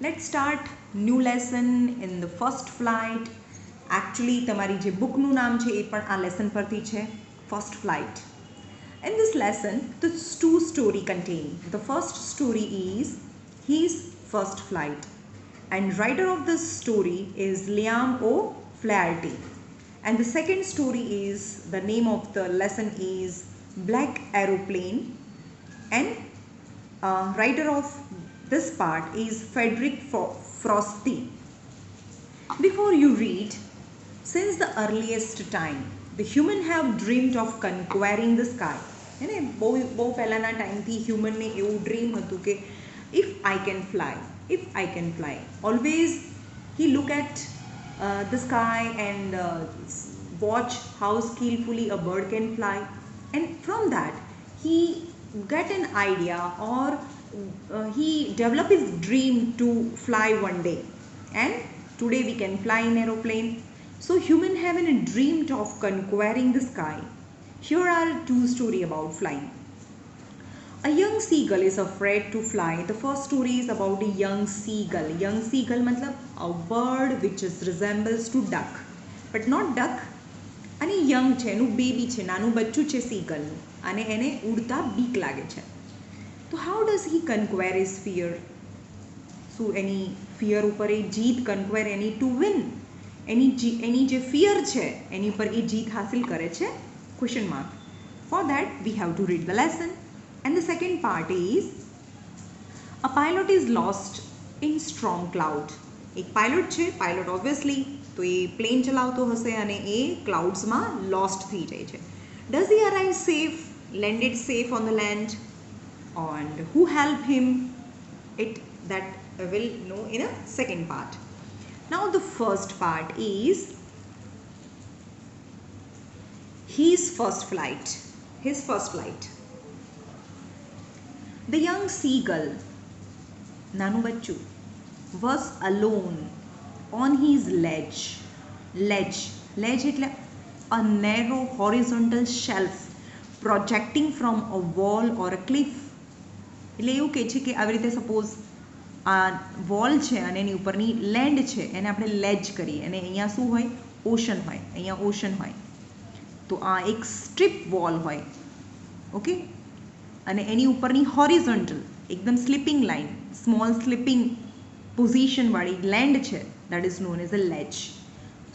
Let's start new lesson in the first flight. Actually તમારી જે બુકનું નામ છે એ પણ આ લેસન પરથી છે, first flight. In this lesson, there's two story contain. The first story is his first flight, and writer of this story is Liam O'Flaherty. And the second story is, the name of the lesson is Black Aeroplane, and writer of this part is Frederick Frosty. Before you read, since the earliest time, the human have dreamed of conquering the sky. એને બહુ પહેલાંના ટાઈમથી હ્યુમનને એવું dream હતું કે if I can fly always he look at the sky and watch how skillfully a bird can fly, and from that he get an idea, or he develop his dream to fly one day, and today we can fly in aeroplane. So human have a dream of conquering the sky. Here are two story about flying. A young seagull is afraid to fly. The first story is about a young seagull. Young seagull matlab a bird which is resembles to duck, but not duck. અને young છે, એનું baby છે, નાનું બચ્ચું છે seagullનું, અને એને ઉડતા બીક લાગે છે. તો how does he conquer his fear? શું એની ફિયર ઉપર એ જીત કન્ક્વેર, એની ટુ વિન, એની જે ફિયર છે એની ઉપર એ જીત હાસિલ કરે છે? Question mark. For that we have to read the lesson. And the second part is, a pilot is lost in storm cloud. એક પાયલોટ છે, પાયલોટ ઓબ્વિયસલી તો એ પ્લેન ચલાવતો હશે અને એ ક્લાઉડ્સમાં લોસ્ટ થઈ જાય છે. Does he arrive safe, landed safe on the land, and who helped him? That will know in a second part. Now the first part is his first flight. The young seagull, nanu bachchu, was alone on his ledge એટલે a narrow horizontal shelf projecting from a wall or a cliff. એટલે એવું કહે છે કે આવી રીતે suppose આ wall છે અને એની ઉપરની લેન્ડ છે, એને આપણે લેજ કરીએ, અને અહીંયા શું હોય? ઓશન હોય, અહીંયા ઓશન હોય. તો આ એક સ્ટ્રીપ વોલ હોય, ઓકે, અને એની ઉપરની હોરિઝોન્ટલ એકદમ સ્લીપિંગ લાઇન, સ્મોલ સ્લીપિંગ પોઝિશનવાળી લેન્ડ છે, that is known as a ledge.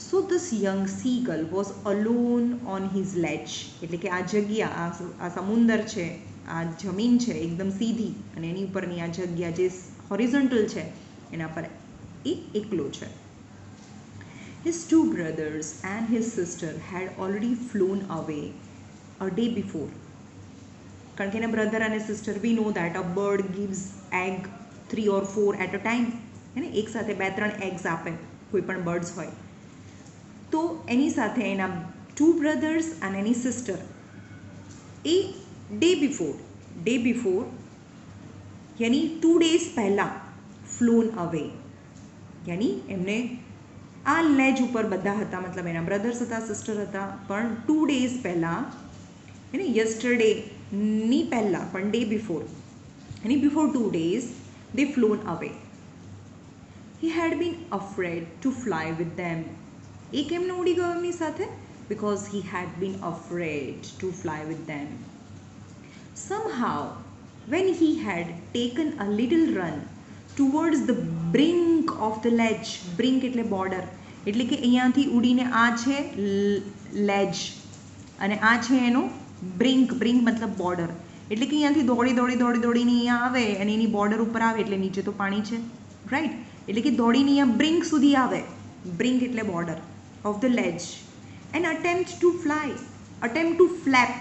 So this young seagull was alone on his ledge, એટલે કે આ જગ્યા, આ સમુંદર છે, આ જમીન છે એકદમ સીધી, અને એની ઉપરની આ જગ્યા જે હોરિઝોન્ટલ છે એના પર એ એકલો છે. His two brothers and his sister had already flown away a day before. કારણ કે એના બ્રધર અને sister, we know that a bird gives egg 3 or 4 at a time, એને એક સાથે 2-3 એગ્સ આપે કોઈ પણ બર્ડ્સ હોય. તો એની સાથે એના 2 brothers અને એની સિસ્ટર એ ડે બિફોર યાની 2 days પહેલાં ફ્લોન અવે, યાની એમને આ લેજ ઉપર બધા હતા, મતલબ એના બ્રધર્સ હતા, સિસ્ટર હતા, પણ 2 days પહેલાં, એને યસ્ટરડેની પહેલાં, પણ day before, any before 2 days they flown away. He had been afraid to fly with them. એ કેમ ન ઉડી ગયો એમની સાથે? Because he had been afraid to fly with them. Somehow, when he had taken a little run towards the brink of the ledge, brink એટલે border, એટલે કે અહીંયાથી ઉડીને આ છે લેજ અને આ છે એનો બ્રિંક મતલબ બોર્ડર, એટલે કે અહીંયાથી દોડીને અહીંયા આવે અને એની બોર્ડર ઉપર આવે એટલે નીચે તો પાણી છે, રાઈટ? એટલે કે દોડીને અહીંયા બ્રિંક સુધી આવે, બ્રિંક એટલે border of the ledge, and attempt to flap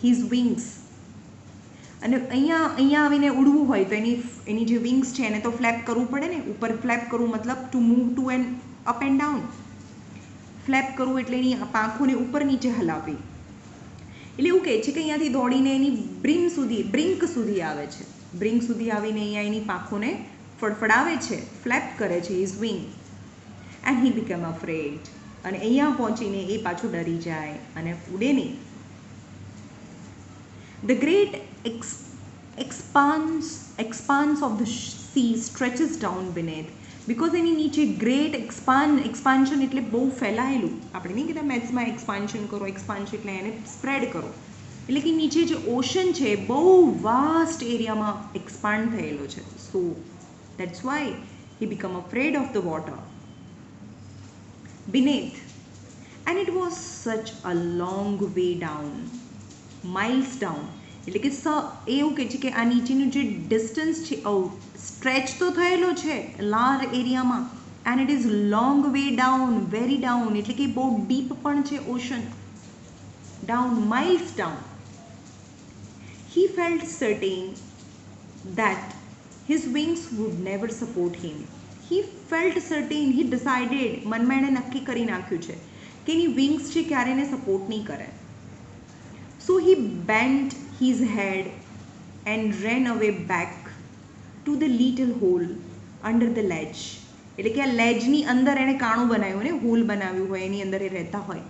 his wings. અને અહીંયા આવીને ઉડવું હોય તો એની જે વિંગ્સ છે એને તો ફ્લેપ કરવું પડે ને, ઉપર ફ્લેપ કરવું મતલબ to move to end up and down. Flap કરવું એટલે એની પાંખોને ઉપર નીચે હલાવવી. એટલે એવું કહે છે કે અહીંયાથી દોડીને એની બ્રિંક સુધી આવે છે, બ્રિંક સુધી આવીને અહીંયા એની પાંખોને ફડફડાવે છે, ફ્લેપ કરે છે his wing, and he become afraid, અને અહીંયા પહોંચીને એ પાછું ડરી જાય અને ઉડે નહીં. The great expanse of the sea stretches down beneath. Because એની નીચે ગ્રેટ એક્સપાન્શન એટલે બહુ ફેલાયેલું, આપણે નહીં કહેતા મેથ્સમાં એક્સપાન્શન કરો, એક્સપાન્શન એટલે એને સ્પ્રેડ કરો, એટલે કે નીચે જે ઓશન છે બહુ વાસ્ટ એરિયામાં એક્સપાન્ડ થયેલો છે. સો that's why he become afraid of the water beneath, and it was such a long way down, miles down. એટલે કે એવું કહે છે કે આ નીચેનું જે ડિસ્ટન્સ છે સ્ટ્રેચ તો થયેલો છે લાર એરિયામાં, and it is long way down, very down, એટલે કે બહુ ડીપ પણ છે ocean, down, miles down. He felt certain that his wings would never support him. He felt certain, he decided, મનમાં એણે નક્કી કરી નાખ્યું છે કે એની વિંગ્સ છે ક્યારે એને સપોર્ટ નહીં કરે. So he bent his head and ran away back to the little hole under the ledge. એટલે કે આ લેજની અંદર એણે કાણું બનાવ્યું ને, હોલ બનાવ્યું હોય, એની અંદર એ રહેતા હોય,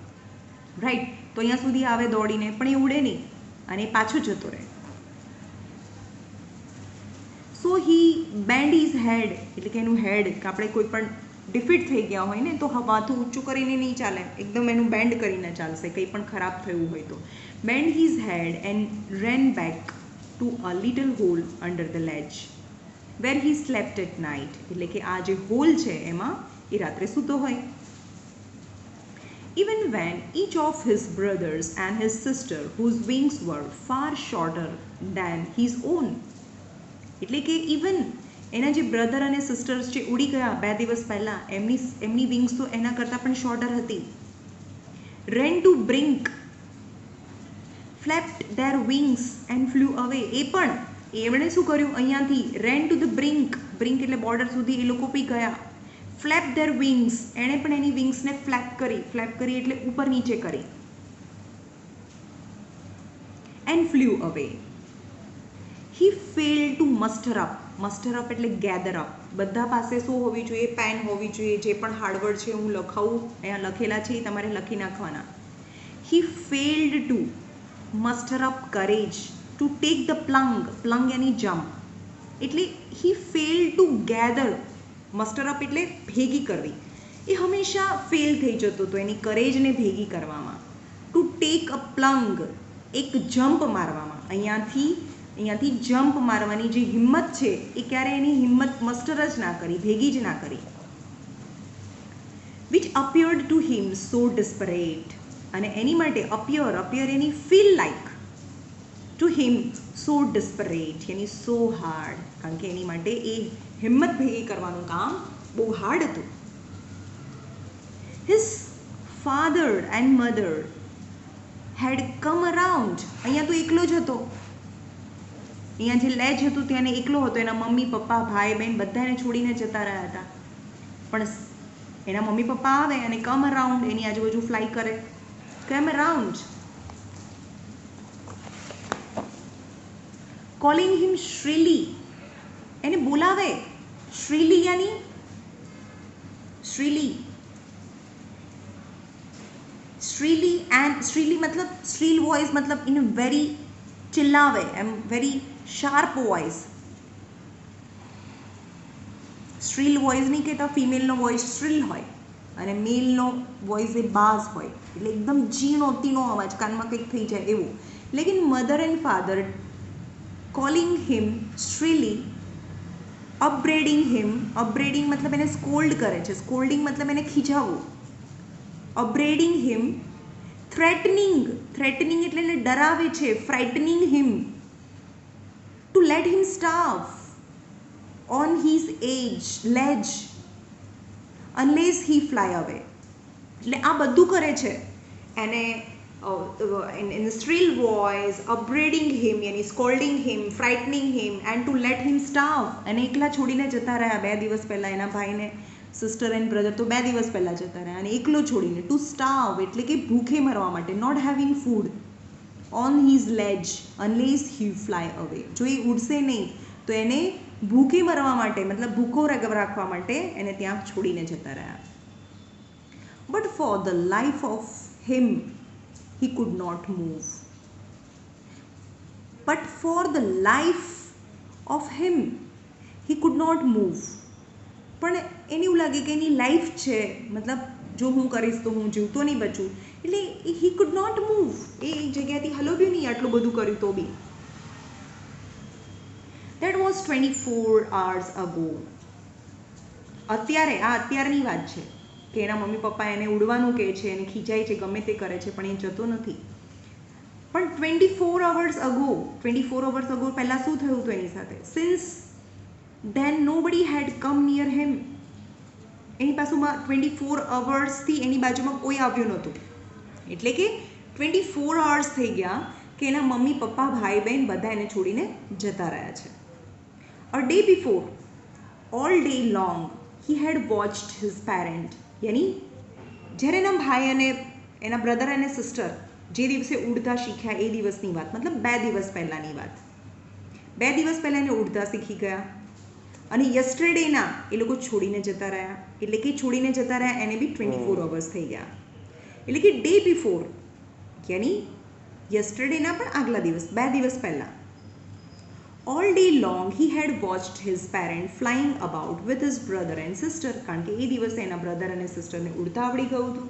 રાઈટ. તો અહીંયા સુધી આવે દોડીને, પણ એ ઉડે નહીં અને એ પાછું જતો રહે. સો હી બેન્ડ હિઝ હેડ, એટલે કે એનું હેડ, કે આપણે કોઈ પણ ડિફીટ થઈ ગયા હોય ને તો માથું ઊંચું કરીને નહીં ચાલે, એકદમ એનું બેન્ડ કરીને ચાલશે, કંઈ પણ ખરાબ થયું હોય તો. Bend his head and ran back to a little hole under the ledge where he slept at night. એટલે કે આ જે હોલ છે એમાં એ રાત્રે સૂતો હોય. Even when each of his brothers and his sister, whose wings were far shorter than his own, એટલે કે ઇવન એના જે બ્રધર અને સિસ્ટર્સ જે ઉડી ગયા 2 દિવસ પહેલાં, એમની વિંગ્સ તો એના કરતાં પણ શોર્ટર હતી. Ran to brink, flapped their wings and flew away. એ પણ એમણે શું કર્યું અહીંયાથી, ran to the brink, brink એટલે બોર્ડર સુધી એ લોકો બી ગયા. ફ્લેપ ધેર વિંગ્સ, એણે પણ એની વિંગ્સને ફ્લેપ કરી એટલે ઉપર નીચે કરી. એન્ડ ફ્લ્યુ અવે. He failed to muster up એટલે ગેધર અપ. બધા પાસે શું હોવી જોઈએ, પેન હોવી જોઈએ. જે પણ હાર્ડવર્ડ છે હું લખાવું, અહીંયા લખેલા છે એ તમારે લખી નાખવાના. He failed to muster up courage to take the plunge યાની જમ્પ. એટલે he failed to gather, muster up એટલે ભેગી કરવી. એ હંમેશા ફેલ થઈ જતો હતો એની કરેજને ભેગી કરવામાં. ટુ ટેક અ પ્લંગ, એક જમ્પ મારવામાં, અહીંયાથી જમ્પ મારવાની જે હિંમત છે એ ક્યારે એની હિંમત મસ્ટર જ ના કરી, ભેગી જ ના કરી. Which appeared to him so desperate, અને એની માટે અપિયર એની feel like, to him so desperate યાની સો હાર્ડ, કારણ કે એની માટે એ હિંમત ભેગી કરવાનું કામ બહુ હાર્ડ હતું. His father and mother had come around, અહીંયા તો એકલો જ હતો, અહીંયા જે લેજ હતું ત્યાં એકલો હતો. એના મમ્મી પપ્પા ભાઈ બહેન બધા એને છોડીને જતા રહ્યા હતા. પણ એના મમ્મી પપ્પા આવે અને કમ અરાઉન્ડ, એની આજુબાજુ ફ્લાય કરે, કમ અરાઉન્ડ. કોલિંગ હિમ શ્રીલી, એને બોલાવે, શ્રીલી યાની શ્રીલી એન્ડ શ્રીલી મતલબ શ્રીલ વોઇસ, મતલબ ઇન વેરી ચિલ્લાવે, એમ very sharp voice. Shrill voice નહીં કહેતા, ફિમેલનો વોઇસ શ્રીલ હોય અને મેલનો વોઇસ એ બાઝ હોય, એટલે એકદમ ઝીણો તીણો અવાજ, કાનમાં કંઈક થઈ જાય એવું. લેકિન મધર એન્ડ ફાધર કોલિંગ હિમ શ્રીલી, અપબ્રેડિંગ હિમ, અપબ્રેડિંગ મતલબ એને સ્કોલ્ડ કરે છે, સ્કોલ્ડિંગ મતલબ એને ખીજાવવું, અપબ્રેડિંગ હિમ. થ્રેટનિંગ એટલે એને ડરાવે છે, frightening him to let him starve on his ledge unless he fly away. એટલે આ બધું કરે છે એને in a shrill voice, upbraiding him, yani scolding him, frightening him, and to let him starve. અને એકલા છોડીને જતા રહ્યા 2 દિવસ પહેલાં, એના ભાઈને સિસ્ટર એન્ડ બ્રધર તો 2 દિવસ પહેલાં જતા રહ્યા, અને એકલો છોડીને. ટુ સ્ટાર્વ એટલે કે ભૂખે મરવા માટે, not having food on his ledge unless he fly away. જો એ ઉડશે નહીં તો એને ભૂખે મરવા માટે, મતલબ ભૂખો રાખવા માટે એને ત્યાં છોડીને જતા રહ્યા. But for the life of him he could not move. But for the life of him. He could not move. પણ એને એવું લાગે કે એની લાઈફ છે, મતલબ જો હું કરીશ તો હું જીવતો નહીં બચું, એટલે હી કુડ નોટ મૂવ. એ જગ્યાથી હલવ્યું નહીં આટલું બધું કર્યું તો બી. That was 24 hours ago. અત્યારની વાત છે કે એના મમ્મી પપ્પા એને ઉડવાનું કહે છે, એને ખીજાય છે, ગમે તે કરે છે, પણ એ જતો નથી. પણ 24 hours અગો પહેલાં શું થયું હતું એની સાથે? Since then nobody had come near him. એની પાસુમાં 24 hours એની બાજુમાં કોઈ આવ્યું નહોતું. એટલે કે 24 hours થઈ ગયા કે એના મમ્મી પપ્પા ભાઈ બહેન બધા એને છોડીને જતા રહ્યા છે. A day before, all day long, he had watched his parent. યાની જ્યારે એના ભાઈ અને એના બ્રધર અને સિસ્ટર જે દિવસે ઉડતા શીખ્યા એ દિવસની વાત, મતલબ 2 દિવસ પહેલાંની વાત. 2 દિવસ પહેલાં એને ઉડતા શીખી ગયા અને યસ્ટરડેના એ લોકો છોડીને જતા રહ્યા. એટલે કે છોડીને જતા રહ્યા એને બી 24 hours થઈ ગયા. એટલે કે ડે બિફોર યાની યસ્ટરડેના પણ આગલા દિવસ 2 દિવસ પહેલાં, all day long he had watched his parent flying about with his brother and sister. કારણ કે એ દિવસે એના બ્રધર અને સિસ્ટરને ઉડતા આવડી ગયું હતું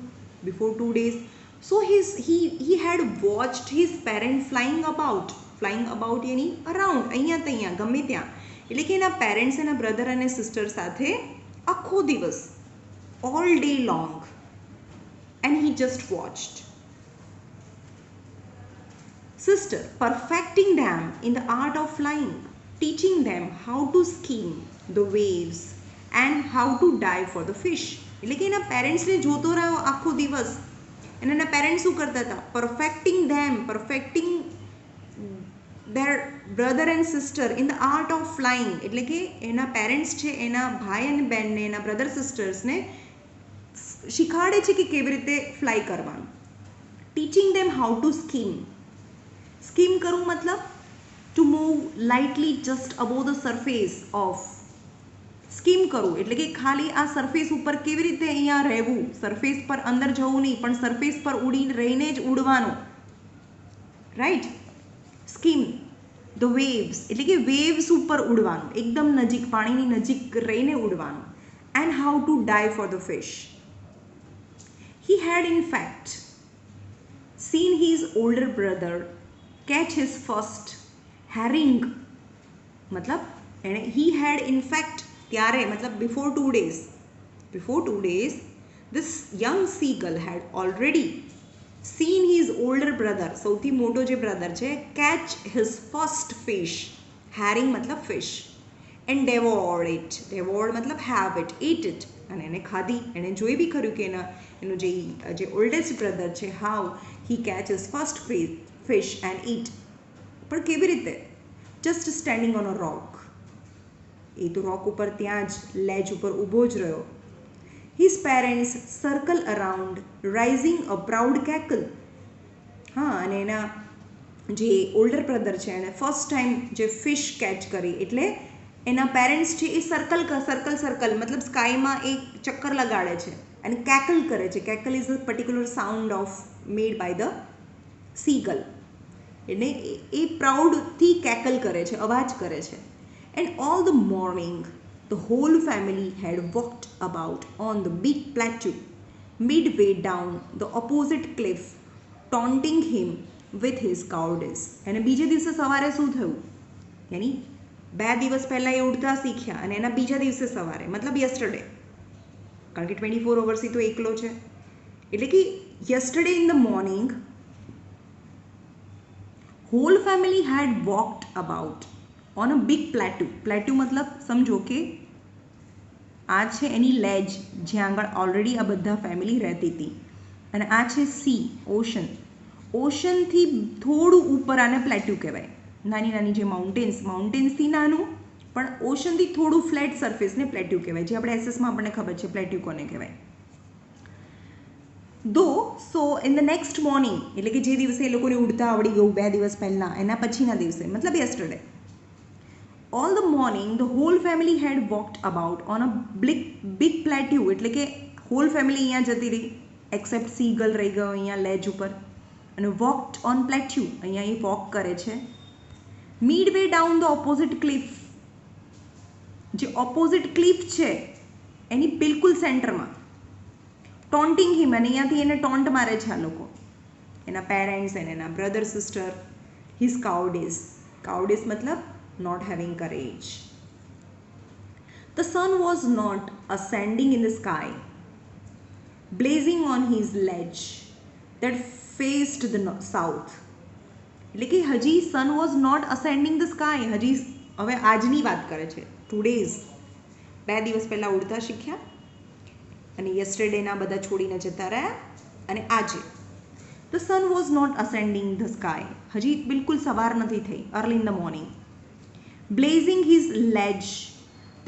before 2 days. So he had watched his parent flying about યાની અરાઉન્ડ, અહીંયા ત્યાં ગમે ત્યાં. એટલે કે એના પેરેન્ટ્સ એના બ્રધર અને સિસ્ટર સાથે આખો દિવસ, all day long, and he just watched. Sister perfecting them in the art of flying, teaching them how to skim the waves and how to dive for the fish. એટલે કે એના પેરેન્ટ્સને જોતો રહ્યો આખો દિવસ અને એના પેરેન્ટ્સ શું કરતા હતા? perfecting their brother and sister in the art of flying. એટલે કે એના પેરેન્ટ્સ છે એના ભાઈ અને બહેનને, એના બ્રધર સિસ્ટર્સને શીખવાડે છે કે કેવી રીતે ફ્લાય કરવાનું. Teaching them how to scheme. Scheme કરવું મતલબ to move lightly just above the surface of. Scheme કરવું એટલે કે ખાલી આ સરફેસ ઉપર કેવી રીતે અહીંયા રહેવું, સરફેસ પર અંદર જવું નહીં, પણ સરફેસ પર ઉડીને રહીને જ ઉડવાનું. રાઈટ? સ્કીમ ધ વેવ્સ એટલે કે વેવ્સ ઉપર ઉડવાનું, એકદમ નજીક, પાણીની નજીક રહીને ઉડવાનું. And how to dive for the fish. He had in fact seen his older brother catch his first herring. मतलब he had in fact ત્યારે મતલબ before 2 days this young seagull had already seen his older brother, સૌથી મોટો જે brother છે, catch his first fish. herring મતલબ fish. and devoured it. devoured મતલબ have it, eat it. અને એને ખાધી. એણે જોઈ બી ખર્યું કે એનું જે ઓલ્ડેસ્ટ બ્રધર છે, how he catches first fish and eat. પણ કેવી રીતે? Just standing on a rock. એ તો રોક ઉપર ત્યાં જ લેજ ઉપર ઊભો જ રહ્યો. His parents circle around rising a proud cackle. હા, અને એના જે ઓલ્ડર બ્રધર છે એણે ફર્સ્ટ ટાઈમ જે ફિશ કેચ કરી, એટલે એના પેરેન્ટ્સ છે એ સર્કલ મતલબ સ્કાયમાં એક ચક્કર લગાડે છે અને કેકલ કરે છે. Cackle is a particular sound of made by the seagull. એટલે એ પ્રાઉડથી કેકલ કરે છે, અવાજ કરે છે. And all the morning the whole family head walked about on the big plateau midway down the opposite cliff, taunting him with his cowardice. અને બીજે દિવસે સવારે શું થયું? યાની 2 દિવસ પહેલાં એ ઉડતા શીખ્યા અને એના બીજા દિવસે સવારે મતલબ યસ્ટરડે, કારણ કે 24 hours તો એકલો છે. એટલે કે yesterday in the morning whole family head walked about on a big plateau. Plateau મતલબ સમજો કે આ છે એની લેજ જ્યાં આગળ ઓલરેડી આ બધા ફેમિલી રહેતી હતી, અને આ છે સી, ઓશનથી થોડું ઉપર આને પ્લેટ્યુ કહેવાય. નાની નાની જે માઉન્ટેન્સથી નાનું, પણ ઓશનથી થોડું ફ્લેટ સરફેસને પ્લેટ્યુ કહેવાય, જે આપણે એસએસમાં આપણને ખબર છે પ્લેટ્યુ કોને કહેવાય. સો ઇન ધ નેક્સ્ટ મોર્નિંગ એટલે કે જે દિવસે એ લોકોને ઉડતા આવડી ગયું 2 દિવસ પહેલાં, એના પછીના દિવસે મતલબ yesterday, all the morning the whole family had walked about on a big plateau. એટલે કે હોલ ફેમિલી અહીંયા જતી રહી એક્સેપ્ટ સીગલ રહી ગયો અહીંયા લેજ ઉપર, અને વોકડ ઓન પ્લેટ્યુ અહીંયા એ વોક કરે છે. Midway down the opposite cliff જે ઓપોઝિટ ક્લિફ છે એની બિલકુલ સેન્ટરમાં, ટોન્ટિંગ હિમ, અને અહીંયાથી એને ટોન્ટ મારે છે આ લોકો, એના પેરેન્ટ્સ અને એના brother sister, his cowardice. Cowardice મતલબ not having courage. The sun was not ascending in the sky, blazing on his ledge that faced the south. એટલે કે હજી sun was not ascending the sky, હજી હવે આજની વાત કરે છે, ટુડેઝ, 2 દિવસ પહેલાં ઉડતા શીખ્યા અને યસ્ટરડેના બધા છોડીને જતા રહ્યા, અને આજે the sun was not ascending the sky, હજી બિલકુલ સવાર નથી થઈ, early in the morning. Blazing his ledge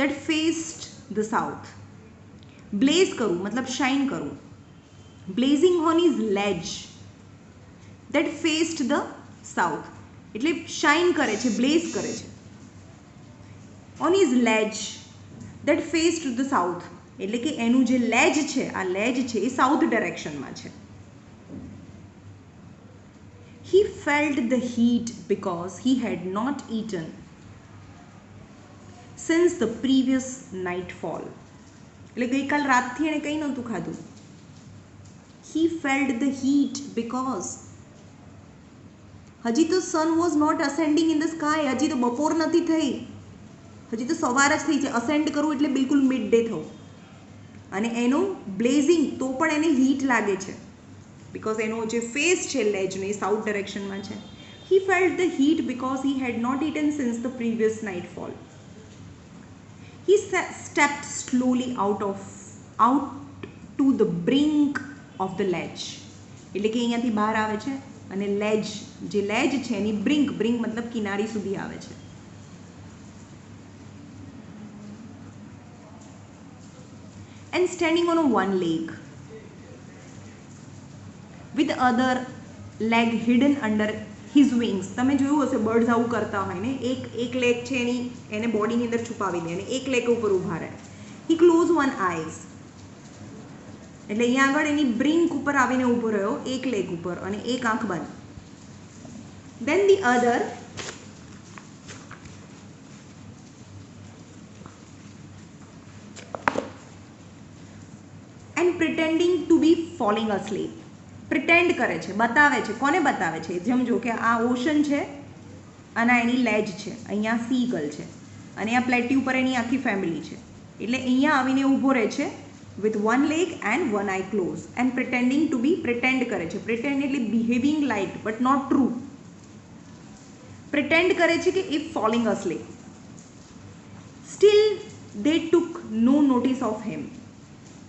that faced the south. Blaze કરું મતલબ શાઇન કરવું. Blazing on his ledge that faced the south, એટલે શાઇન કરે છે, બ્લેઝ કરે છે. On his ledge that faced the south, એટલે કે એનું જે લેજ છે, આ લેજ છે એ સાઉથ ડાયરેક્શનમાં છે. He felt the heat because he had not eaten since the previous nightfall. એટલે ગઈકાલ રાતથી એણે કંઈ નહોતું ખાધું. He felt the heat because હજી તો sun was not ascending in the sky, હજી તો બપોર નથી થઈ, હજી તો સવાર જ થઈ છે. અસેન્ડ કરવું એટલે બિલકુલ મિડ ડે થવું, અને એનું બ્લેઝિંગ તો પણ એને હીટ લાગે છે બિકોઝ એનો જે ફેસ છે લેજનો એ સાઉથ ડાયરેક્શનમાં છે. He felt the heat because he had not eaten since the previous nightfall. He stepped slowly out to the brink of the ledge. એટલે કે અહીંયાથી બહાર આવે છે અને લેજ, જે લેજ છે એની બ્રિંક મતલબ કિનારી સુધી આવે છે. And standing on one leg with the other leg hidden under his wings. તમે જોયું હશે બર્ડ્સ આવું કરતા હોય ને, એક લેગ છે એને બોડીની અંદર છુપાવી દે અને એક લેગ ઉપર ઊભા રહે. He closed one eyes, એટલે અહીંયા આગળ એની બ્રિંક ઉપર આવીને ઊભો રહ્યો એક લેગ ઉપર અને એક આંખ બંધ. Then the other and pretending to be falling asleep. Pretend કરે છે, બતાવે છે. કોને બતાવે છે? જેમ જો કે આ ઓશન છે અને એની લેજ છે, અહીંયા સી ગલ છે અને આ પ્લેટ્યુ પર એની આખી ફેમિલી છે. એટલે અહીંયા આવીને ઊભો રહે છે with one leg and one eye close and pretending to be, pretend કરે છે. પ્રિટેન્ડ એટલે behaving like but not true. Pretend કરે છે કે if falling asleep. Still they took no notice of him.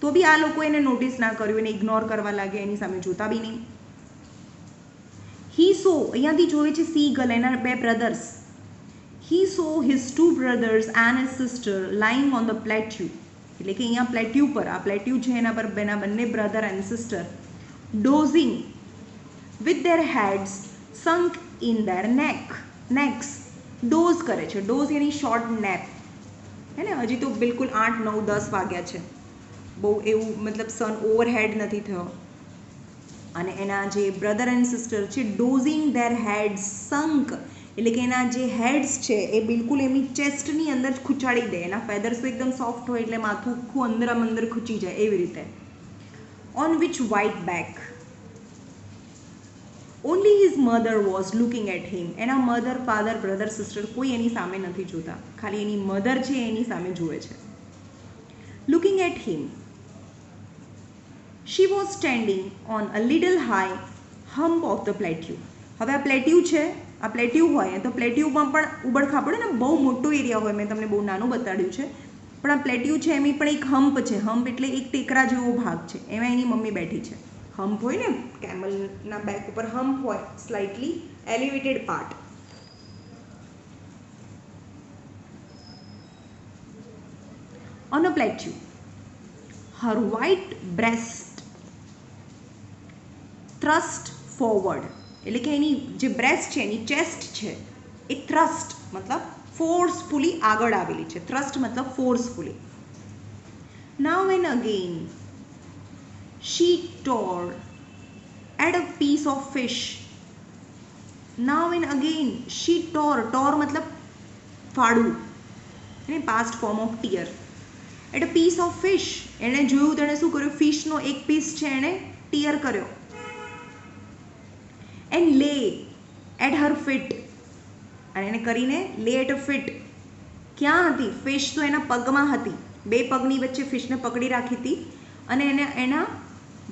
તો બી આ લોકો એને નોટિસ ના કર્યું, એને ઇગ્નોર કરવા લાગે, એની સામે જોતા બી નહીં. હી સો, અહીંયાથી જોવે છે સી ગર્લ, એના 2 brothers. He so his 2 brothers and his sister lying on the plateau. એટલે કે અહીંયા પ્લેટ્યુ પર, આ પ્લેટ્યુ છે એના પર એના બંને brother and sister dozing with their heads sunk in their next. Dose કરે છે. ડોઝ એની શોર્ટ નેપ હે ને. હજી તો બિલકુલ 8, 9, 10 વાગ્યા છે, બહુ એવું મતલબ સન ઓવરહેડ નથી થયો. અને એના જે બ્રધર એન્ડ સિસ્ટર છે ડોઝિંગ ધેર હેડ્સ સંક, એટલે કે એના જે હેડ્સ છે એ બિલકુલ એમની ચેસ્ટની અંદર ખૂંચાડી દે. એના ફેધર્સ તો એકદમ સોફ્ટ હોય એટલે માથું આખું અંદર ખૂંચી જાય એવી રીતે. On which white back only his mother was looking at him. એના મધર, ફાધર, બ્રધર, સિસ્ટર કોઈ એની સામે નથી જોતા, ખાલી એની મધર છે એની સામે જુએ છે. Looking at him. She was standing on a little high hump of the plateau. હવે આ પ્લેટ્યુ છે, આ પ્લેટ્યુ હોય તો પ્લેટ્યુમાં પણ ઉબડખાબડ ને બહુ મોટો એરિયા હોય, મેં તમને બહુ નાનું બતાડ્યું છે, પણ આ પ્લેટ્યુ છે એની પણ એક હમ્પ છે. હમ્પ એટલે એક ટેકરા જેવો ભાગ છે, એમાં એની મમ્મી બેઠી છે. હમ્પ હોય ને કેમલના બેક ઉપર હમ્પ હોય, slightly elevated part. On a plateau, her white breast thrust forward. એટલે કે એની જે બ્રેસ્ટ છે, એની ચેસ્ટ છે એ થ્રસ્ટ મતલબ ફોર્સફુલી આગળ આવેલી છે. થ્રસ્ટ મતલબ forcefully. Now and again she tore at a piece of fish. Now and again she tore. Tore મતલબ ફાડવું, past form of tear. At a piece of fish, એણે જોયું તેણે શું કર્યું, ફિશનો એક પીસ છે એણે ટીયર કર્યો. એન્ડ લે એટ હર ફીટ, અને એને કરીને લે એટ અ ફીટ, ક્યાં હતી ફિશ, તો એના પગમાં હતી, બે પગની વચ્ચે ફિશને પકડી રાખી હતી અને એને એના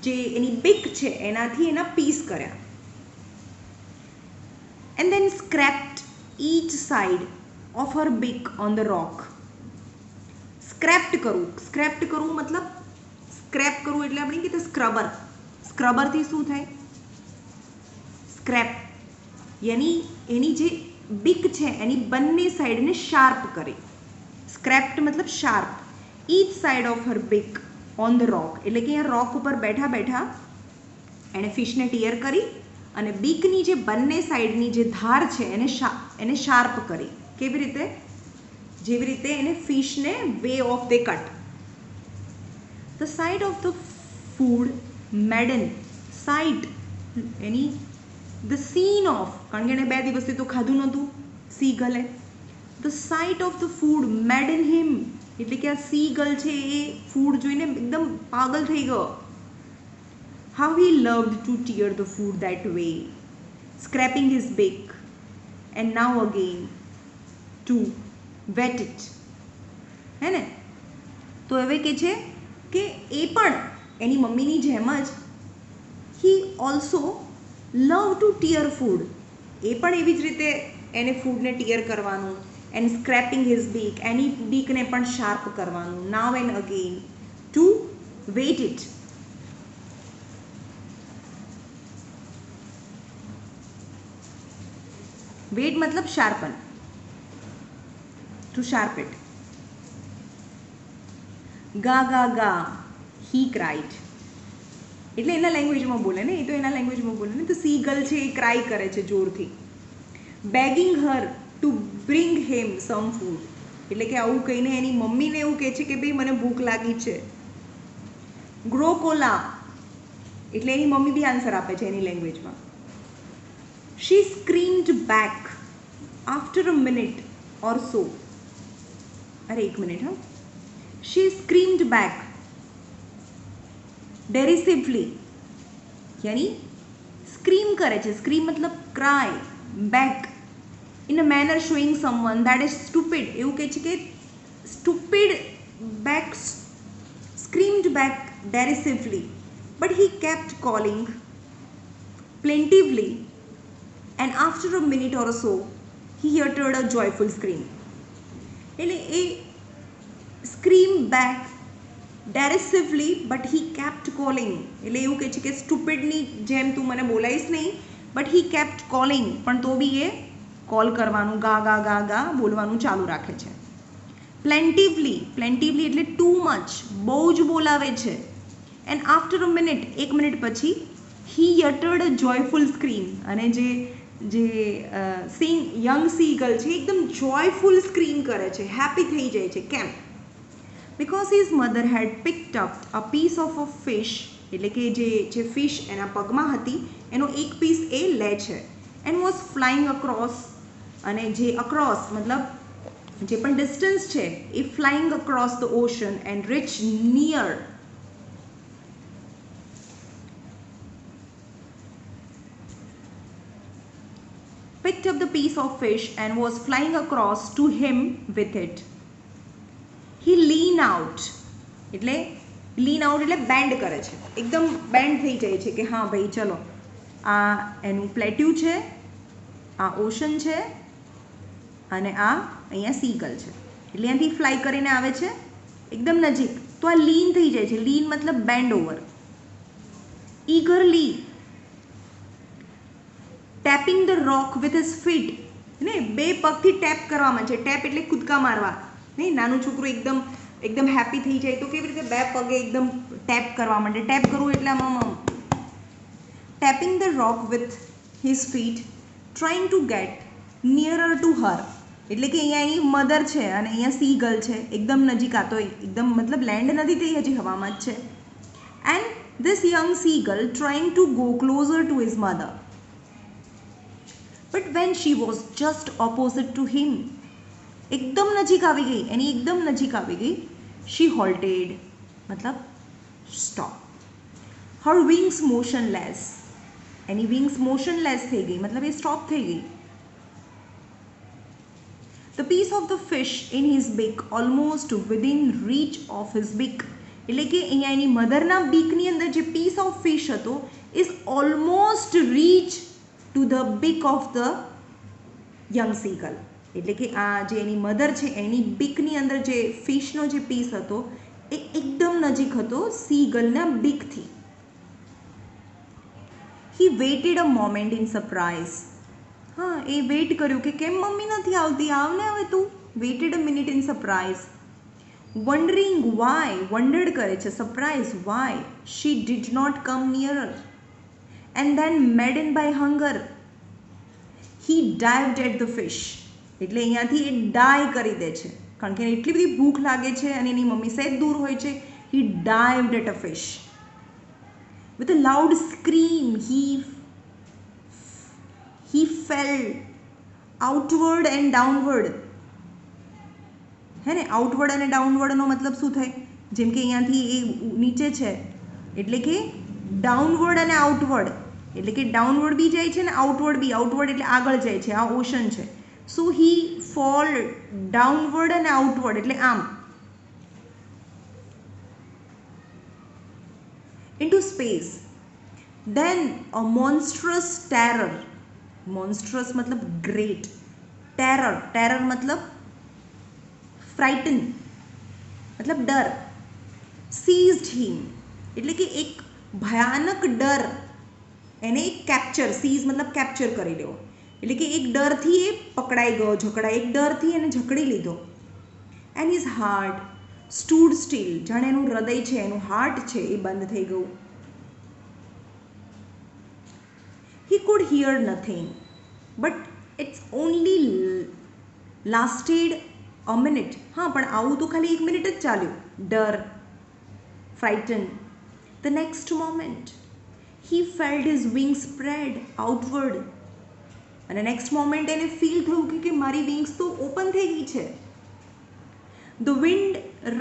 જે એની બીક છે એનાથી એના પીસ કર્યા. And then scraped each side of her beak on the rock. Scraped કરવું મતલબ સ્ક્રેપ કરવું એટલે આપણે કીધું સ્ક્રબર. સ્ક્રબરથી શું થાય, સ્ક્રેપ યાની એની જે બીક છે એની બંને સાઈડને શાર્પ કરે. સ્ક્રેપ્ડ મતલબ sharp. Each side of her beak on the રોક, એટલે કે અહીંયા રોક ઉપર બેઠા બેઠા એણે ફિશને ટીયર કરી અને બીકની જે બંને સાઈડની જે ધાર છે એને શાર્પ કરી. કેવી રીતે, જેવી રીતે એને ફિશને way of the cut. The sight of the food maddened, sight એની ધ સીન ઓફ, કારણ કે એણે 2 દિવસથી તો ખાધું નહોતું સીગલે. The sight of the food maddened him, એટલે કે આ સીગલ છે એ ફૂડ જોઈને એકદમ પાગલ થઈ ગયો. How he loved to tear the food that way, scraping his beak, and now again to wet it. હે ને, તો હવે કે છે કે એ પણ એની મમ્મીની જેમ જ he also loved to tear food, એ પણ એવી જ રીતે એને ફૂડને ટીયર કરવાનું, and scraping his beak, એની બીકને પણ શાર્પ કરવાનું, now and again to wet it. Wet મતલબ શાર્પન, ટુ શાર્પ ઇટ. ગા ગા ગા હી ક્રાઇડ, એટલે એના લેંગ્વેજમાં બોલે ને, એ તો એના લેંગ્વેજમાં બોલે ને, તો સીગલ છે એ ક્રાય કરે છે જોરથી. Begging her to bring him some food, એટલે કે આવું કહીને એની મમ્મીને એવું કહે છે કે ભાઈ મને ભૂખ લાગી છે. ગ્રોકોલા, એટલે એની મમ્મી બી આન્સર આપે છે એની લેંગ્વેજમાં. She screamed back after a minute or so. अरे 1 मिनट हाँ. She screamed back derisively, यानी scream करे છે. scream मतलब cry back in a manner showing someone that is stupid. એવું કહે છે કે stupid back, screamed back derisively, but he kept calling plaintively. And after a minute or so, he uttered a joyful scream. એટલે એ scream back derisively, but he kept calling. એટલે એવું કહે છે કે સ્ટુપિડની જેમ તું મને બોલાઈશ નહીં, but he kept calling, પણ તો બી એ કોલ કરવાનું, ગા ગા ગા ગા બોલવાનું ચાલુ રાખે છે. પ્લેન્ટિવલી, પ્લેન્ટિવલી એટલે ટુ મચ, બહુ જ બોલાવે છે. And after a minute, 1 minute પછી, he uttered a joyful scream, અને જે યંગ સીગલ છે એકદમ જોયફુલ સ્ક્રીમ કરે છે, હેપી થઈ જાય છે. કેમ? Because his mother had picked up a piece of a fish, એટલે કે જે ફિશ એના પગમાં હતી એનો એક પીસ એ લે છે. એન્ડ વોઝ ફ્લાઇંગ અક્રોસ, અને જે અક્રોસ મતલબ જે પણ ડિસ્ટન્સ છે એ flying across the ocean and reach near. Picked up the piece of fish and was flying across to him with it. He leaned out, એટલે lean out એટલે band કરે છે, એકદમ બેન્ડ થઈ જાય છે કે હા ભાઈ ચલો આ એનું પ્લેટ્યુ છે, આ ઓશન છે અને આ અહીંયા સીગલ છે, એટલે અહીંયાથી ફ્લાય કરીને આવે છે એકદમ નજીક, તો આ લીન થઈ જાય છે. લીન મતલબ bend over. eagerly tapping the rock with his feet, ને 2 પગથી ટેપ કરવામાં છે. ટેપ એટલે કૂદકા મારવા નહીં, નાનું છોકરું એકદમ હેપી થઈ જાય તો કેવી રીતે 2 પગે એકદમ ટેપ કરવા માંડે. ટેપ કરવું એટલે આમાં tapping the rock with his feet, trying to get nearer to her, એટલે કે અહીંયા એની મધર છે અને અહીંયા સીગલ છે એકદમ નજીક. આ તો એકદમ મતલબ લેન્ડ નથી થઈ, હજી હવામાં જ છે. And this young seagull trying to go closer to his mother, but when she was just opposite to him, एकदम नजीक આવી ગઈ, એની એકદમ નજીક આવી ગઈ. She halted, મતલબ stop. Her wings motionless, એની wings motionless થઈ ગઈ, મતલબ એ stop થઈ ગઈ. The piece of the fish in his beak almost within reach of his beak, એટલે કે અહીંયા એની મધરના બીકની અંદર જે પીસ ઓફ ફિશ હતો is almost rich to the બીક ઓફ ધ યંગ સીગલ. એટલે કે આ જે એની મધર છે એની બીકની અંદર જે ફિશનો જે પીસ હતો એ એકદમ નજીક હતો સીગલના બીકથી. He waited a moment in surprise. હા, એ વેઇટ કર્યું કે કેમ મમ્મી નથી આવતી, આવને હવે તું. Waited a minute in surprise. Wondering why, wondered કરે છે, surprise why she did not come nearer. And then maddened by hunger he dived at the fish. એટલે અહીંયાથી એ ડાય કરી દે છે કારણ કે એટલી બધી ભૂખ લાગે છે અને એની મમ્મી સહેજ દૂર હોય છે. He dived at a fish. With a loud scream he fell outward and downward. હે ને, આઉટવર્ડ અને ડાઉનવર્ડનો મતલબ શું થાય? જેમ કે અહીંયાથી એ નીચે છે એટલે કે ડાઉનવર્ડ અને આઉટવર્ડ, એટલે કે ડાઉનવર્ડ બી જાય છે ને આઉટવર્ડ બી. આઉટવર્ડ એટલે આગળ જાય છે, આ ઓશન છે. સો હી ફોલ ડાઉનવર્ડ અને આઉટવર્ડ એટલે આમ into space. Then a monstrous terror, monstrous मतलब great, terror, terror मतलब frighten मतलब डर, seized him એટલે કે એક ભયાનક ડર એને કેપ્ચર, સીઝ મતલબ કેપ્ચર કરી લેવો, એટલે કે એક ડરથી એ પકડાઈ ગયો, જકડાઈ, એક ડરથી એને જકડી લીધો. And his heart stood steel, જાણે એનું હૃદય છે, એનું હાર્ટ છે એ બંધ થઈ ગયું. He could hear nothing, but it's only lasted a minute. હા, પણ આવું તો ખાલી 1 મિનિટ જ ચાલ્યું. ડર, frightened. The next moment, he felt his wings spread outward. અને નેક્સ્ટ મોમેન્ટ એને ફીલ થયું કે મારી વિંગ્સ તો ઓપન થઈ ગઈ છે. The wind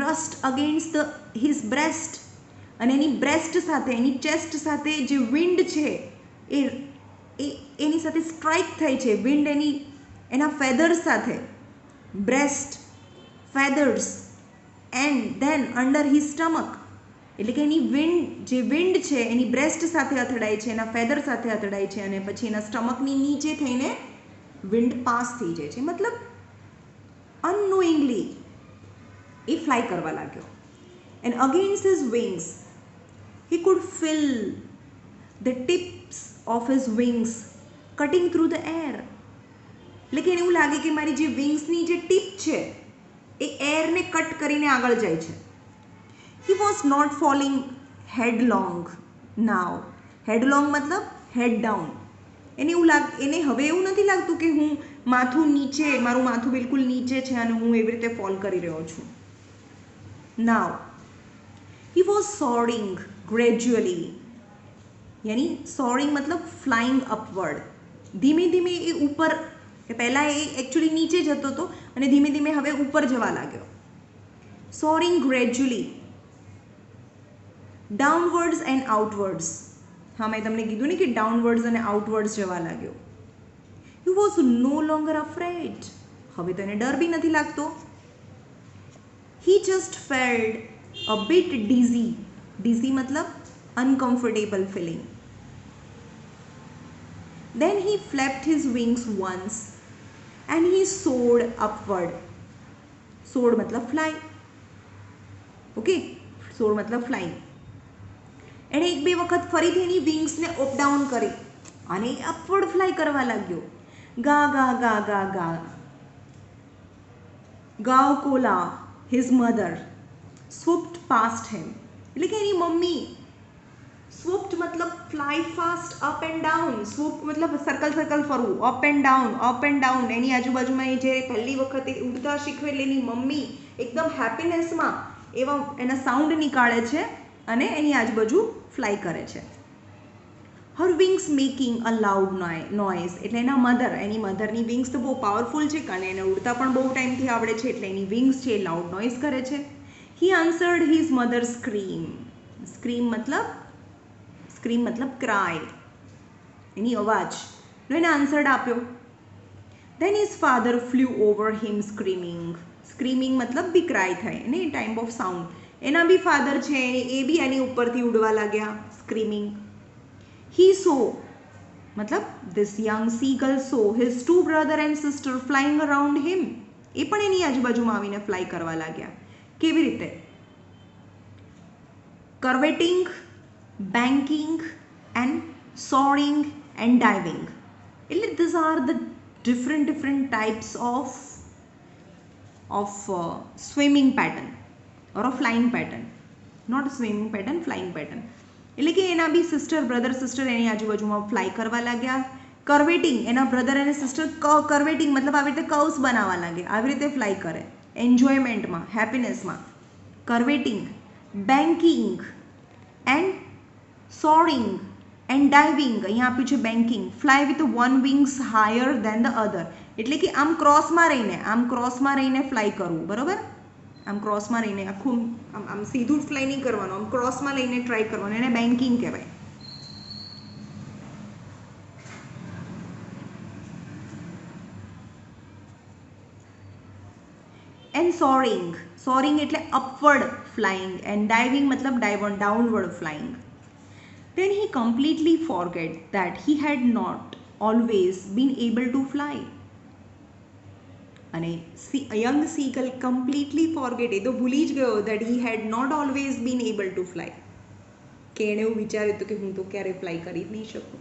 rushed against his breast. અને એની બ્રેસ્ટ સાથે, એની ચેસ્ટ સાથે જે વિન્ડ છે એ એની સાથે સ્ટ્રાઇક થઈ છે. વિન્ડ એના ફેધર્સ સાથે, breast, feathers, and then under his stomach, એટલે કે એની જે વિન્ડ છે એની બ્રેસ્ટ સાથે અથડાય છે, એના ફેધર સાથે અથડાય છે અને પછી એના સ્ટમકની નીચે થઈને વિન્ડ પાસ થઈ જાય છે. મતલબ અનનોઈંગલી એ ફ્લાય કરવા લાગ્યો. And against his wings he could feel the tips of his wings cutting through the air. એટલે કે એને એવું લાગે કે મારી જે વિંગ્સની જે ટીપ છે એ એરને કટ કરીને આગળ જાય છે. He was not falling headlong now. headlong મતલબ head down. એને હવે એવું નથી લાગતું કે હું માથું નીચે, મારું માથું બિલકુલ નીચે છે અને હું એવી રીતે ફોલ કરી રહ્યો છું. Now he was soaring gradually. यानी soaring मतलब flying upward. ધીમે ધીમે એ ઉપર, પહેલાં એ એકચ્યુઅલી નીચે જતો હતો અને ધીમે ધીમે હવે ઉપર જવા લાગ્યો. soaring gradually downwards and outwards. હા, મેં તમને કીધું ને કે ડાઉનવર્ડ્સ અને આઉટવર્ડ્સ જવા લાગ્યો. he was no longer afraid. હવે તો એને ડર બી નથી લાગતો. he just felt a bit dizzy. dizzy मतलब uncomfortable feeling. Then he flapped his wings once and he soared upward. soared मतलब fly. okay, soared मतलब flying. એણે એક બે વખત ફરીથી એની વિંગ્સને અપ ડાઉન કરી અને અપવર્ડ ફ્લાય કરવા લાગ્યો. ગા ગા ગા ગા ગા ગાવ કોલા his mother swooped past him. એટલે કે એની મમ્મી, swooped मतलब fly fast up and down. swoop मतलब સર્કલ સર્કલ ફરવું, up and down, up and down. એની આજુબાજુમાં એ જે પહેલી વખત ઉડતા શીખવે એટલે એની મમ્મી એકદમ હેપીનેસમાં એવા એના સાઉન્ડ નીકાળે છે અને એની આજુબાજુ ફ્લાય કરે છે. Her wings making a loud noise, એટલે એના મધર, એની મધરની વિંગ્સ તો બહુ પાવરફુલ છે અને એને ઉડતા પણ બહુ ટાઈમથી આવડે છે, એટલે એની વિંગ્સ છે એ લાઉડ નોઇઝ કરે છે. He answered his mother scream. Scream મતલબ ક્રાય, એની અવાજનો એને આન્સર્ડ આપ્યો. Then his father flew over him screaming. Screaming મતલબ બી ક્રાય થાય ને, ટાઈમ ઓફ સાઉન્ડ. એના બી ફાધર છે એ બી એની ઉપરથી ઉડવા લાગ્યા, સ્ક્રીમિંગ. હી સો મતલબ this young seagull saw his two brother and sister flying around him. એ પણ એની આજુબાજુમાં આવીને ફ્લાય કરવા લાગ્યા. કેવી રીતે? curveting, banking and soaring and diving. એટલે these are the different types of swimming pattern or a flying pattern. Not swimming pattern, flying pattern. એટલે કે એના બી બ્રધર સિસ્ટર એની આજુબાજુમાં ફ્લાય કરવા લાગ્યા. કર્વેટિંગ, એના બ્રધર અને સિસ્ટર કર્વેટિંગ મતલબ આવી રીતે કર્વ્સ બનાવવા લાગે, આવી રીતે ફ્લાય કરે એન્જોયમેન્ટમાં, હેપીનેસમાં. Curveting, banking and soaring and diving. અહીંયા આપ્યું છે banking. Fly with one wings higher than the other, એટલે કે આમ ક્રોસમાં રહીને ફ્લાય કરવું, બરાબર? આમ ક્રોસમાં રહીને આખું આમ સીધું ફ્લાય નહીં કરવાનું, આમ ક્રોસમાં લઈને ટ્રાય કરવાનું, એને બેન્કિંગ કહેવાય. એન્ડ સોરિંગ એટલે અપવર્ડ ફ્લાઇંગ, એન્ડ ડાઇવિંગ મતલબ downward flying. Then he completely forgot that he had not always been able to fly. અને યંગ seagull completely forget, એ તો ભૂલી જ ગયો that he had not always been able to fly, કે એણે એવું વિચાર્યું હતું કે હું તો ક્યારે ફ્લાય કરી જ નહીં શકું.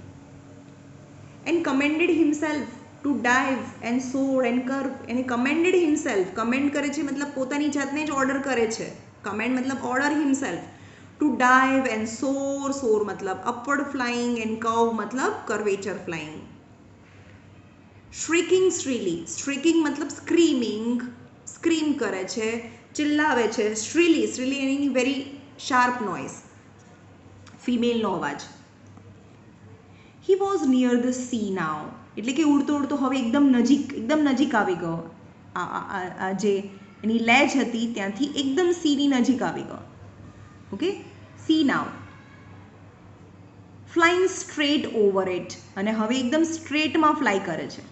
And commended himself to dive and soar and curve. એને commended himself, કમેન્ડ કરે છે મતલબ પોતાની જાતને જ ઓર્ડર કરે છે. કમેન્ડ મતલબ order himself. To dive and soar मतलब upward flying and curve मतलब curvature flying. Shrieking shrilly मतलब scream કરે છે, ચિલ્લાવે છે. shrilly એની very sharp noise, female નો અવાજ. He was near the sea now, એટલે કે ઉડતો હવે એકદમ નજીક આવી ગયો. આ જે એની લેજ હતી ત્યાંથી એકદમ સીની નજીક આવી ગયો. Okay, see now. Flying straight over it, અને હવે એકદમ સ્ટ્રેટમાં ફ્લાય કરે છે.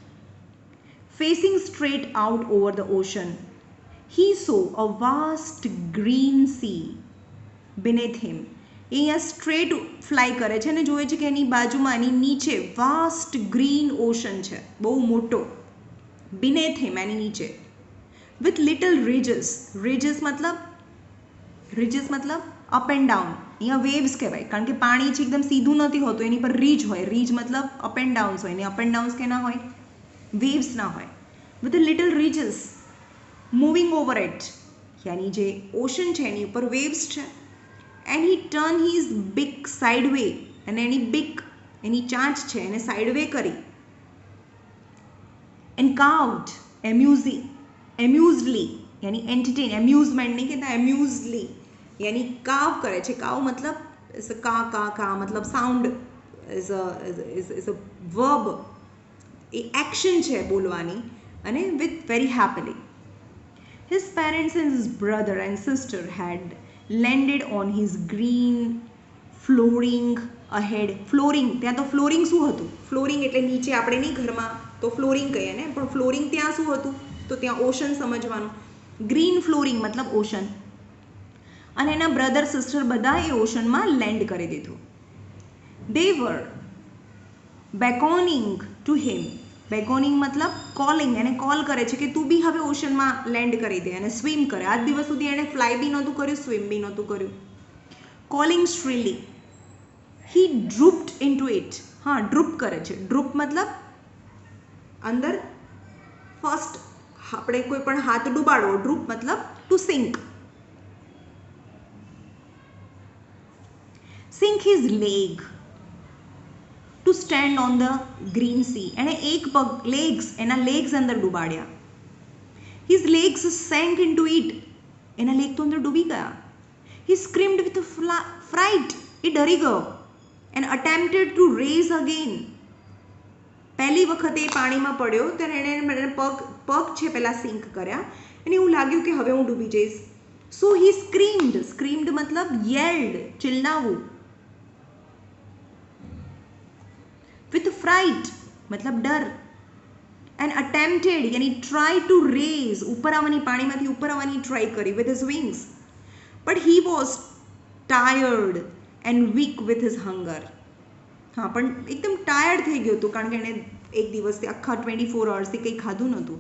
Facing straight out over the ocean, he saw a vast green sea beneath him. એ અહીંયા સ્ટ્રેટ ફ્લાય કરે છે અને જોવે છે કે એની બાજુમાં, એની નીચે વાસ્ટ ગ્રીન ઓશન છે, બહુ મોટો. beneath him એની નીચે. with little ridges મતલબ અપ એન્ડ ડાઉન. અહીંયા વેવ્સ કહેવાય કારણ કે પાણી છે એકદમ સીધું નથી હોતું, એની પર રીજ હોય. રીજ મતલબ અપ એન્ડ ડાઉન્સ હોય, ને અપ એન્ડ ડાઉન્સ કે ના હોય, વેવ્સ ના હોય. With little ridges moving over it, યાની જે ઓશન છે એની ઉપર વેવ્સ છે. And he turn his beak sideways, અને એની ચાંચ છે એને સાઇડ વે કરી. એન્ડ કાઉડ એમ્યુઝલી, યાની એન્ટરટેન, એમ્યુઝમેન્ટ નહીં કહેતા, એમ્યુઝલી यानी काव करे छे. काव मतलब का मतलब sound is a verb, a action छे बोलवानी, અને with very happily. His parents and his brother and sister had landed on his green flooring ahead. flooring, ત્યાં તો flooring શું હતું? flooring એટલે નીચે આપણે નહીં ઘરમાં તો flooring કહીએ ને, પણ flooring ત્યાં શું હતું? તો ત્યાં ઓશન સમજવાનું. ગ્રીન flooring મતલબ ઓશન. અને એના બ્રધર સિસ્ટર બધા એ ઓશનમાં લેન્ડ કરી દીધું. દે વર બેકોનિંગ ટુ હિમ. બેકોનિંગ મતલબ કોલિંગ, એને કોલ કરે છે કે તું બી હવે ઓશનમાં લેન્ડ કરી દે અને સ્વિમ કરે. આજ દિવસ સુધી એણે ફ્લાય બી નહોતું કર્યું, સ્વિમ બી નહોતું કર્યું. Calling shrilly. He drooped into it. હા, ડ્રુપ કરે છે. ડ્રુપ મતલબ અંદર ફર્સ્ટ આપણે કોઈ પણ હાથ ડૂબાડવો. ડ્રુપ મતલબ to sink. Sink his leg to stand on the green sea. એણે એક પગ, એના લેગ્સ અંદર ડૂબાડ્યા. His legs sank into it. એના લેગ તો અંદર ડૂબી ગયા. He screamed with fright. એ ડરી ગયો. And attempted to raise again. પહેલી વખતે એ પાણીમાં પડ્યો ત્યારે એણે પગ છે પહેલાં સિંક કર્યા અને એવું લાગ્યું કે હવે હું ડૂબી જઈશ. સો હી સ્ક્રીમ્ડ મતલબ યેલ્ડ, ચિલ્લાવું. વિથ ફ્રાઇટ મતલબ ડર. એન્ડ અટેમ્પ્ટેડ યાની ટ્રાય ટુ રેઝ, ઉપર આવવાની, પાણીમાંથી ઉપર આવવાની ટ્રાય કરી with his wings. But he was tired and weak with his hunger. હા, પણ એકદમ ટાયર્ડ થઈ ગયો હતો કારણ કે એણે એક દિવસથી આખા 24 અવર્સથી કંઈ ખાધું નહોતું.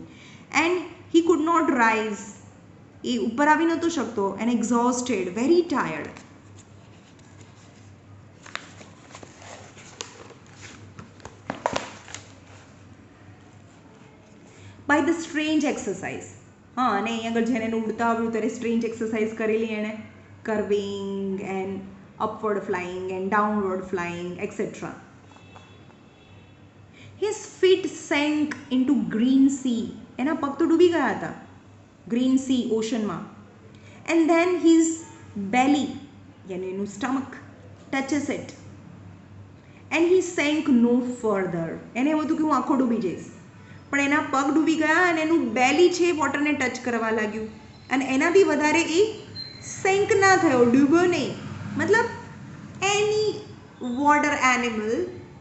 And he could not rise, એ ઉપર આવી નહોતો શકતો. And exhausted, very tired. By the strange exercise. હા, અને અહીંયા આગળ જેને ઉડતા આવ્યું ત્યારે સ્ટ્રેન્જ એક્સરસાઇઝ કરેલી એણે, curving and upward flying and downward flying, etc. His feet sank into green sea. એના પગ તો ડૂબી ગયા હતા ગ્રીન સી, ઓશનમાં. એન્ડ ધેન હિઝ બેલી યાની એનું stomach touches it and he sank no further. એને એવું હતું કે હું આખો ડૂબી જઈશ, પણ એના પગ ડૂબી ગયા અને એનું બેલી છે વોટરને ટચ કરવા લાગ્યું અને એનાથી વધારે એ સેન્ક ના થયો, ડૂબ્યો નહીં. મતલબ any water animal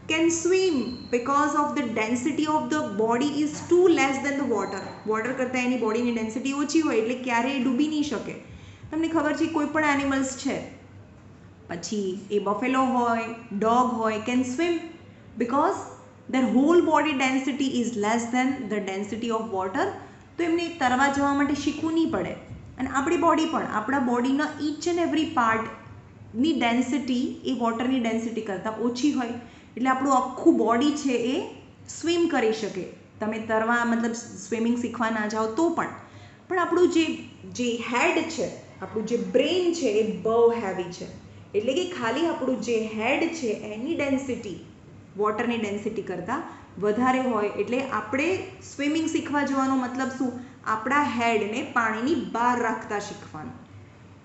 can swim because of the density of the body is too less than the water. Water કરતાં એની બોડીની ડેન્સિટી ઓછી હોય એટલે ક્યારેય ડૂબી નહીં શકે. તમને ખબર છે કોઈ પણ એનિમલ્સ છે, પછી એ બફેલો હોય, ડોગ હોય, can swim because their whole body density is less than the density of water. તો એમને તરવા જવા માટે શીખવું નહીં પડે. અને આપણી બોડી પણ, આપણા બોડીના ઈચ એન્ડ એવરી પાર્ટની ડેન્સિટી એ વોટરની ડેન્સિટી કરતાં ઓછી હોય એટલે આપણું આખું બોડી છે એ સ્વિમ કરી શકે. તમે તરવા મતલબ સ્વિમિંગ શીખવા ના જાઓ તો પણ આપણું જે હેડ છે, આપણું જે બ્રેઇન છે એ બહુ હેવી છે. એટલે કે ખાલી આપણું જે હેડ છે એની ડેન્સિટી વોટરની ડેન્સિટી કરતાં વધારે હોય. એટલે આપણે સ્વિમિંગ શીખવા જવાનો મતલબ શું? આપણા હેડને પાણીની બહાર રાખતા શીખવાનું.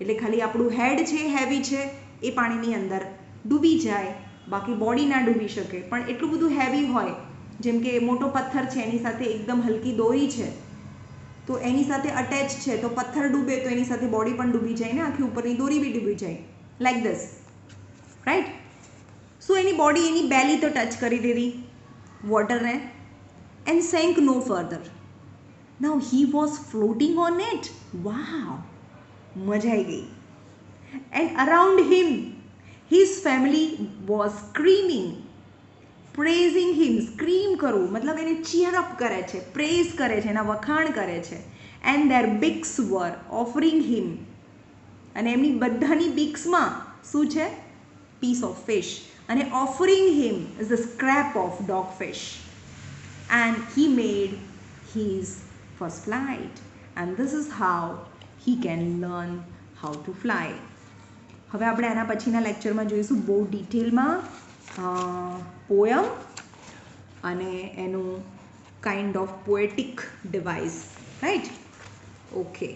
એટલે ખાલી આપણું હેડ છે હેવી છે, એ પાણીની અંદર ડૂબી જાય, બાકી બોડી ના ડૂબી શકે. પણ એટલું બધું હેવી હોય, જેમ કે મોટો પથ્થર છે એની સાથે એકદમ હલકી દોરી છે તો એની સાથે અટેચ છે, તો પથ્થર ડૂબે તો એની સાથે બોડી પણ ડૂબી જાય ને, આખી ઉપરની દોરી બી ડૂબી જાય, લાઈક ધીસ, રાઈટ. સો એની બોડી, એની બેલી તો ટચ કરી દીધી વોટરને and sank no further. Now he was floating on it. Wow, મજા આવી ગઈ. And around him his family was screaming, praising him. Scream કરવું મતલબ એને ચીયર અપ કરે છે, પ્રેઝ કરે છે, એના વખાણ કરે છે. And their beaks were offering him, અને એમની બધાની બિક્સમાં શું છે? Piece of fish. અને offering him is the scrap of dog fish. And he made his first flight and this is how he can learn how to fly. હવે આપણે આના પછીના લેક્ચરમાં જોઈશું બહુ ડિટેલમાં પોયમ અને એનું kind of poetic device, right? Okay.